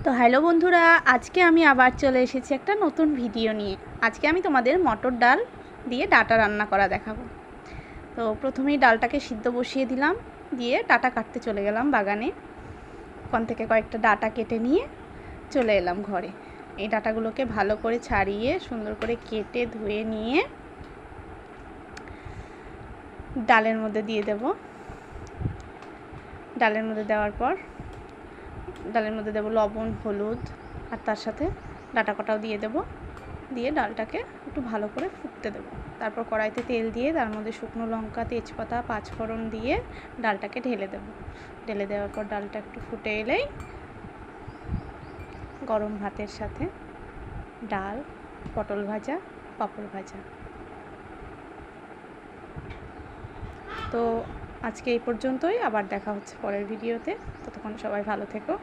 তো হ্যালো বন্ধুরা, আজকে আমি আবার চলে এসেছি একটা নতুন ভিডিও নিয়ে। আজকে আমি তোমাদের মটর ডাল দিয়ে ডাটা রান্না করা দেখাবো। তো প্রথমেই ডালটাকে সিদ্ধ বসিয়ে দিলাম, দিয়ে ডাটা কাটতে চলে গেলাম বাগানে। ওখান থেকে কয়েকটা ডাটা কেটে নিয়ে চলে এলাম ঘরে। এই ডাটাগুলোকে ভালো করে ছাড়িয়ে সুন্দর করে কেটে ধুয়ে নিয়ে ডালের মধ্যে দিয়ে দেব। ডালের মধ্যে দেওয়ার পর ডালের মধ্যে দেবো লবণ, হলুদ, আর তার সাথে ডাটা কটাও দিয়ে দেব। দিয়ে ডালটাকে একটু ভালো করে ফুটতে দেবো। তারপর কড়াইতে তেল দিয়ে তার মধ্যে শুকনো লঙ্কা, তেজপাতা, পাঁচফোড়ন দিয়ে ডালটাকে ঢেলে দেব। ঢেলে দেওয়ার পর ডালটা একটু ফুটে এলেই গরম ভাতের সাথে ডাল, পটল ভাজা, পাঁপড় ভাজা। তো আজকে এই পর্যন্তই, আবার দেখা হচ্ছে পরের ভিডিওতে। ততক্ষণ সবাই ভালো থেকো।